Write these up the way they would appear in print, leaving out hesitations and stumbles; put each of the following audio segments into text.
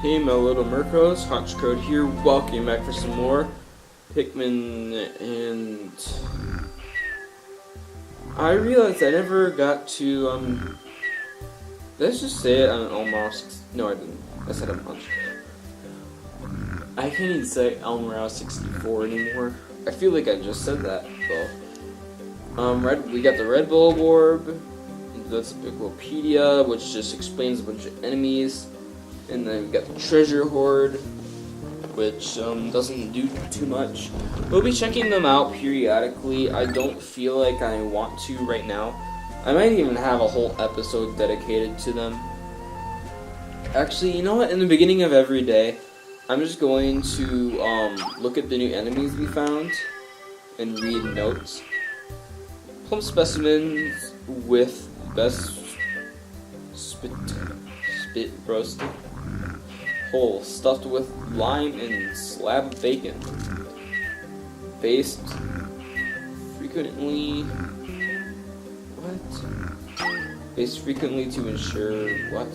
Hey my little Murkos, Hotchcode here, welcome back for some more Pikmin, and I realized I never got to, let's just say it on almost, no I didn't, I said a bunch. I can't even say Elmrow 64 anymore. I feel like I just said that, though. We got the Red Bull Orb, that's Wikipedia, which just explains a bunch of enemies. And then we got the Treasure Hoard, which doesn't do too much. We'll be checking them out periodically. I don't feel like I want to right now. I might even have a whole episode dedicated to them. Actually, you know what? In the beginning of every day, I'm just going to look at the new enemies we found and read notes. Plum specimens with best spit roasted. Whole, stuffed with lime and slab of bacon. Based frequently. What? Based frequently to ensure what?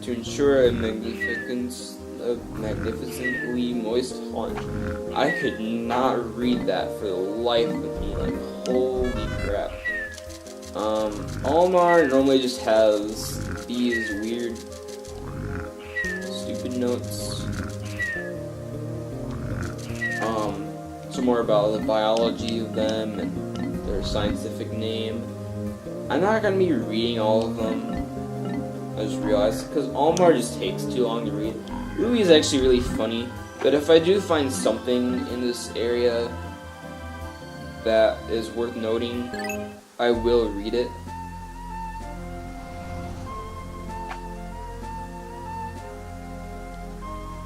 To ensure a magnificently moist haunch. I could not read that for the life of me. Like, holy crap. Almar normally just has these weird notes. Some more about the biology of them and their scientific name. I'm not gonna be reading all of them. I just realized because Almar just takes too long to read. Louie is actually really funny, but if I do find something in this area that is worth noting, I will read it.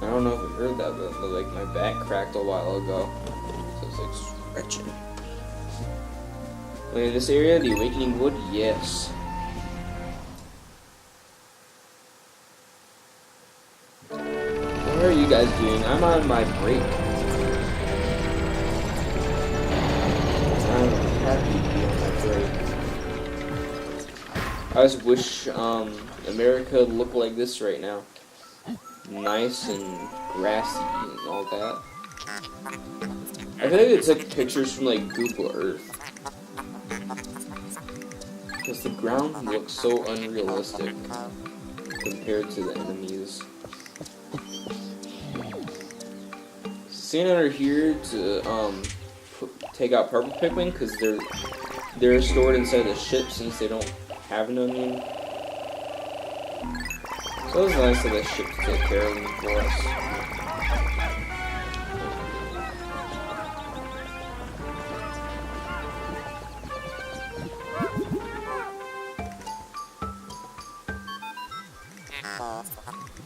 I don't know if you heard that, but like my back cracked a while ago, so it's like stretching. Wait, in this area, the Awakening Wood, yes. What are you guys doing? I'm on my break. I'm happy to be on my break. I just wish America looked like this right now. Nice and grassy and all that. I feel like it's like pictures from like Google Earth. Because the ground looks so unrealistic compared to the enemies. Staying under here to take out purple Pikmin because they're stored inside the ship since they don't have an onion. So it was nice of the ship to take care of them for us.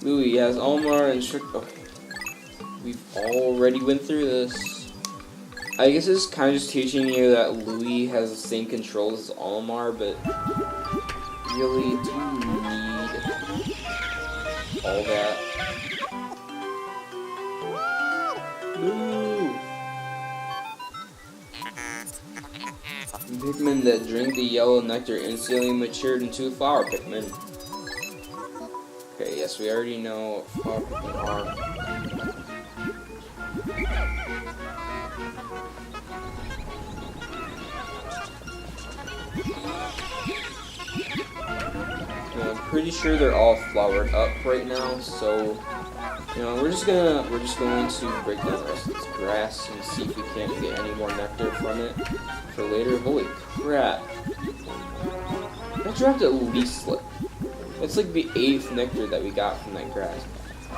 Louie has Almar and Strict. Okay. We've already went through this. I guess it's kind of just teaching you that Louie has the same controls as Almar, but really, do you need all that? Ooh. Pikmin that drink the yellow nectar instantly matured into flower Pikmin. Okay, yes, we already know what flower Pikmin are. I'm pretty sure they're all flowered up right now, so we're just going to break down the rest of this grass and see if we can't get any more nectar from it for later. Holy crap! I dropped at least it's like the 8th nectar that we got from that grass.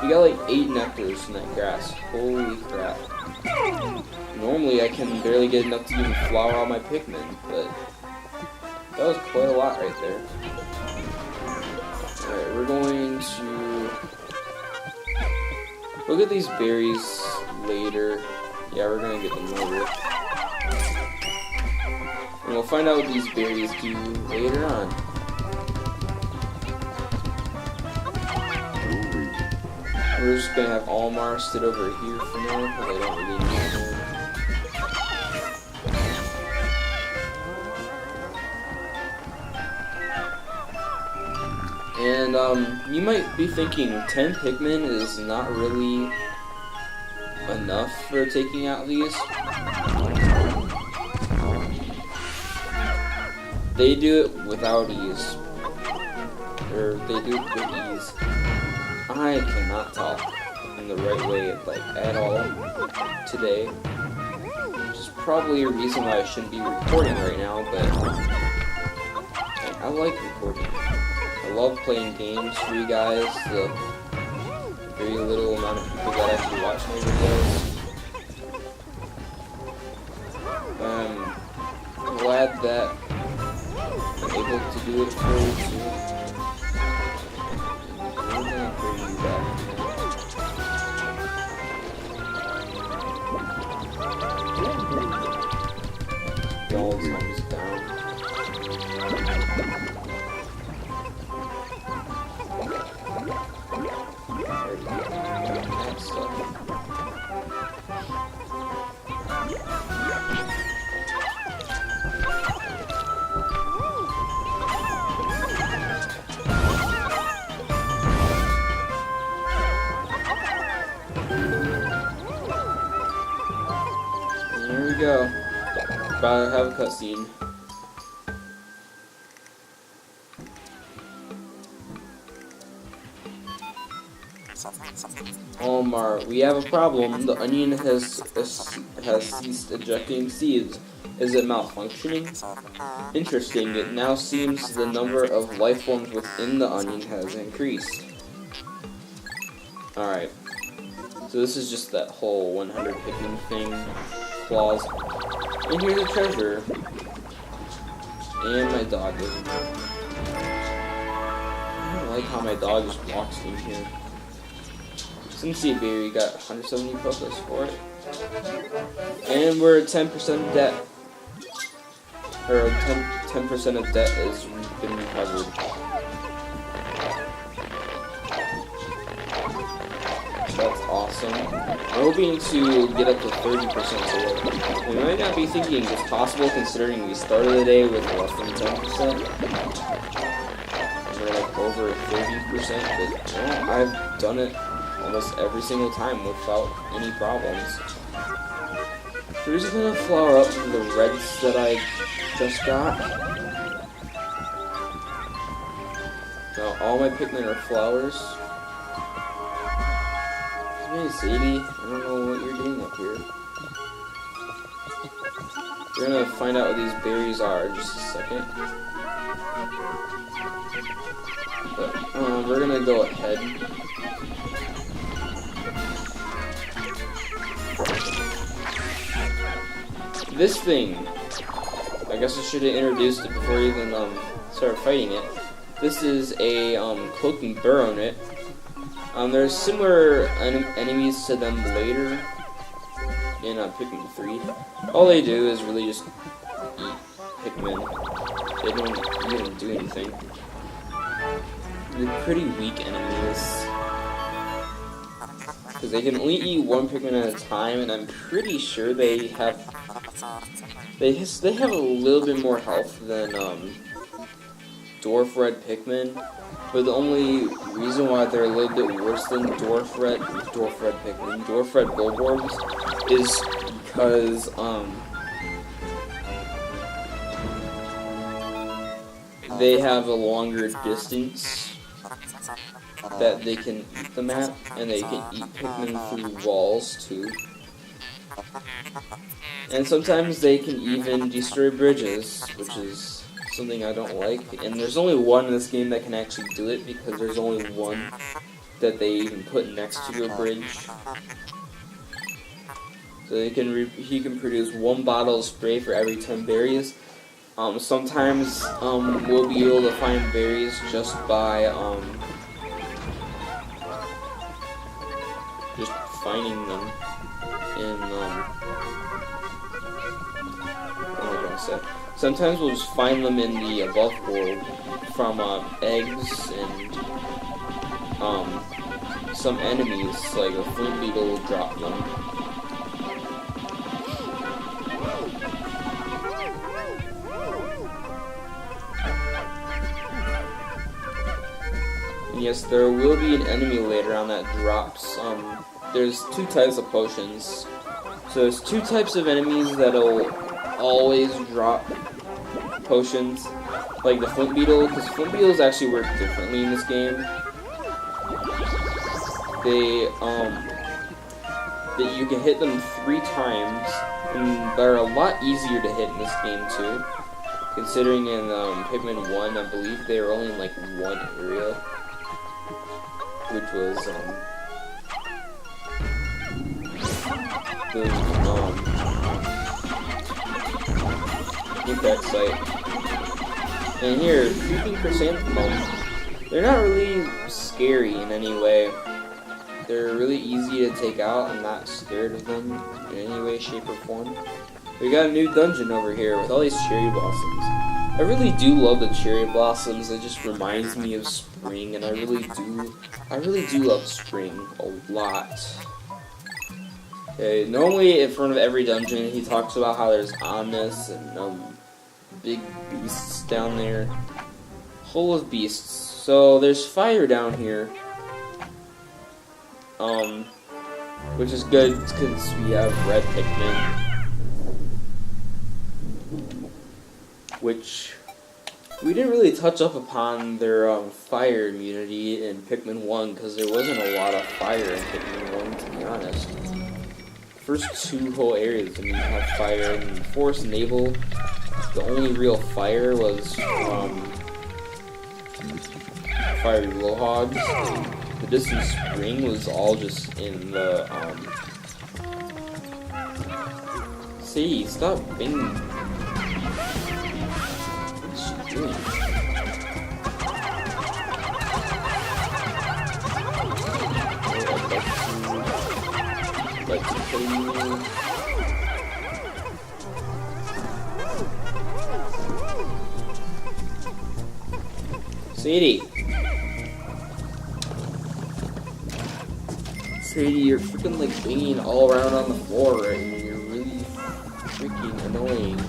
We got like 8 nectars from that grass. Holy crap! Normally I can barely get enough to even flower all my Pikmin, but that was quite a lot right there. Alright, we're going to look at these berries later. Yeah, we're going to get them later. And we'll find out what these berries do later on. We're just going to have Almar sit over here for now, because I don't really need him. And you might be thinking 10 Pikmin is not really enough for taking out these. They do it without ease. Or they do it with ease. I cannot talk in the right way, like, at all today. Which is probably a reason why I shouldn't be recording right now, but I like recording. I love playing games for you guys, the very little amount of people that actually watch my videos. I'm glad that I'm able to do it for you too. I'm gonna bring you back. All comes down. Here we go. About to have a cutscene. We have a problem. The onion has ceased ejecting seeds. Is it malfunctioning? Interesting. It now seems the number of life forms within the onion has increased. Alright. So this is just that whole 100 Pikmin thing. Claws. And here's a treasure. And my dog isn't here. I don't like how my dog just walks in here. Since Berry got 170 focus for it. And we're at 10% of debt. Or 10% of debt has been recovered. That's awesome. I'm hoping to get up to 30% today. We might not be thinking it's possible considering we started the day with less than 10%. We're like over 30%, but you know, I've done it almost every single time without any problems. We're just gonna flower up the reds that I just got. Now all my Pikmin are flowers. Hey Sadie, I don't know what you're doing up here. We're gonna find out what these berries are in just a second. But we're gonna go ahead. This thing, I guess I should have introduced it before I even started fighting it. This is a cloaking burrow-knit. There's similar enemies to them later in Pikmin 3. All they do is really just eat Pikmin. They don't do anything. They're pretty weak enemies. Because they can only eat one Pikmin at a time, and I'm pretty sure they have a little bit more health than Dwarf Red Pikmin. But the only reason why they're a little bit worse than Dwarf Red Bulborbs is because they have a longer distance that they can eat them at, and they can eat Pikmin through walls too. And sometimes they can even destroy bridges, which is something I don't like. And there's only one in this game that can actually do it, because there's only one that they even put next to a bridge. So he can produce one bottle of spray for every 10 berries. Sometimes we'll be able to find berries just by just finding them in what am I gonna say? Sometimes we'll just find them in the above world from eggs and some enemies, like a flint beetle will drop them. And yes, there will be an enemy later on that drops. There's two types of potions. So there's two types of enemies that'll always drop potions, like the flint beetle, because flint beetles actually work differently in this game. That you can hit them 3 times, and they're a lot easier to hit in this game too. Considering in Pikmin 1, I believe they were only in like one area, which was the impact site. And here, freaking chrysanthemums. They're not really scary in any way. They're really easy to take out. I'm not scared of them in any way, shape, or form. We got a new dungeon over here with all these cherry blossoms. I really do love the cherry blossoms. It just reminds me of spring, and I really do love spring a lot. Okay, normally in front of every dungeon, he talks about how there's ominous and big beasts down there, full of beasts. So there's fire down here. Which is good because we have red Pikmin, which we didn't really touch up upon their fire immunity in Pikmin 1 because there wasn't a lot of fire in Pikmin 1, to be honest. First 2 whole areas didn't have fire. In Forest and Naval, the only real fire was fiery blowhogs. The distant spring was all just in the, Sadie, stop being... What's she doing? Let's play... Sadie! Sadie, you're freaking like banging all around on the floor right now. You're really freaking annoying.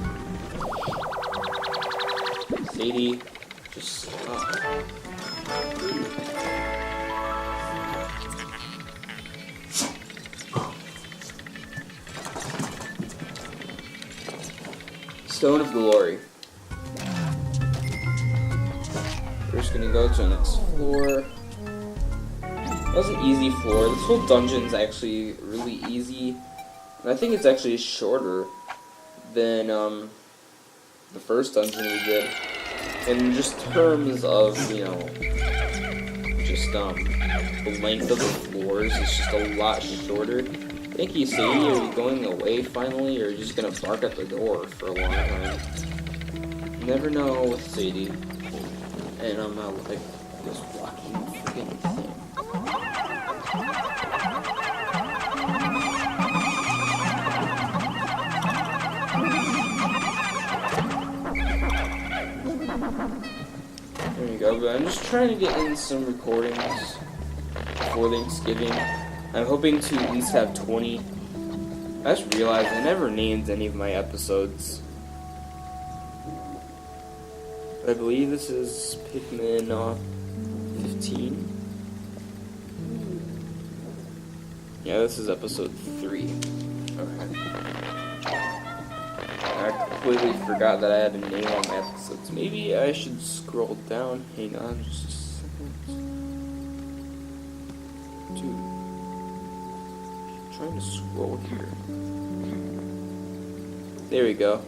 Sadie, just stop. Stone of Glory. We're just gonna go to the next floor. That was an easy floor. This whole dungeon's actually really easy. And I think it's actually shorter than the first dungeon we did. In just terms of, you know, just the length of the floors, it's just a lot shorter. Thank you, Sadie. Are you going away finally, or are you just gonna bark at the door for a long time? You never know with Sadie. And I'm not like this walking freaking thing. There you go, but I'm just trying to get in some recordings before Thanksgiving. I'm hoping to at least have 20. I just realized I never named any of my episodes. I believe this is Pikmin 15. Yeah, this is episode 3. Okay. I completely forgot that I had a name on my episodes. Maybe I should scroll down. Hang on just a second. Dude. I'm trying to scroll here. There we go.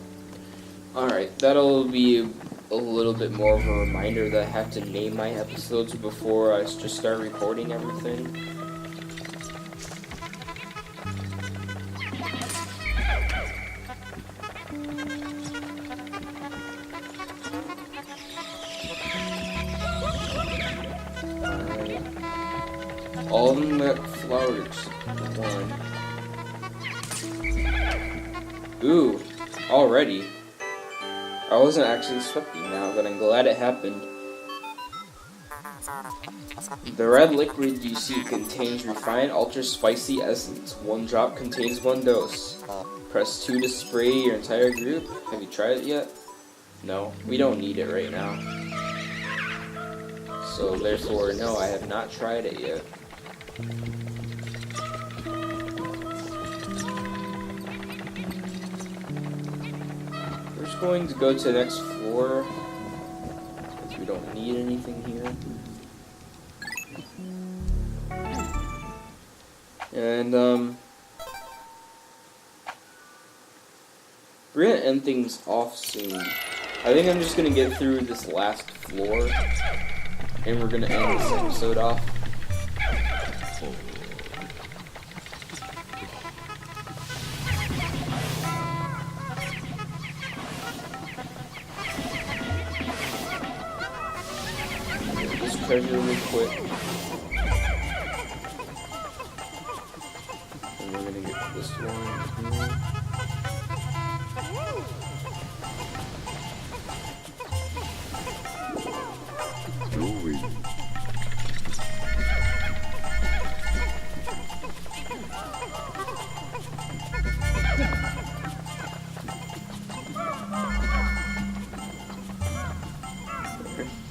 Alright, that'll be a little bit more of a reminder that I have to name my episodes before I just start recording everything. Alright. All of them got flowers. 1. Ooh, already. I wasn't actually expecting that, but I'm glad it happened. The red liquid you see contains refined ultra spicy essence. 1 drop contains 1 dose. Press 2 to spray your entire group. Have you tried it yet? No, we don't need it right now. so therefore, no, I have not tried it yet. We're just going to go to the next floor, since we don't need anything here. And, we're gonna end things off soon. I think I'm just gonna get through this last floor, and we're gonna end this episode off. Get this treasure real quick. And we're gonna get this one here.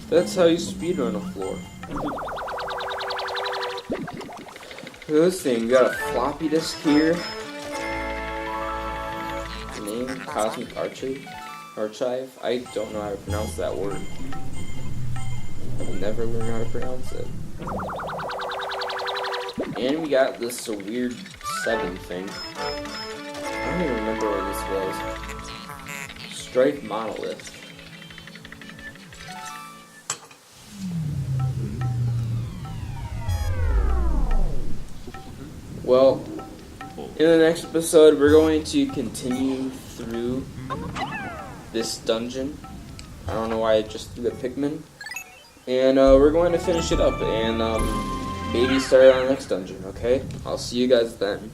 That's how you speedrun a floor. Look at this thing, we got a floppy disk here. Name, Cosmic Archive. I don't know how to pronounce that word. I've never learned how to pronounce it. And we got this weird 7 thing. I don't even remember what this was. Strife Monolith. Well, in the next episode, we're going to continue through this dungeon. I don't know why I just threw the Pikmin. And we're going to finish it up and maybe start on the next dungeon, okay? I'll see you guys then.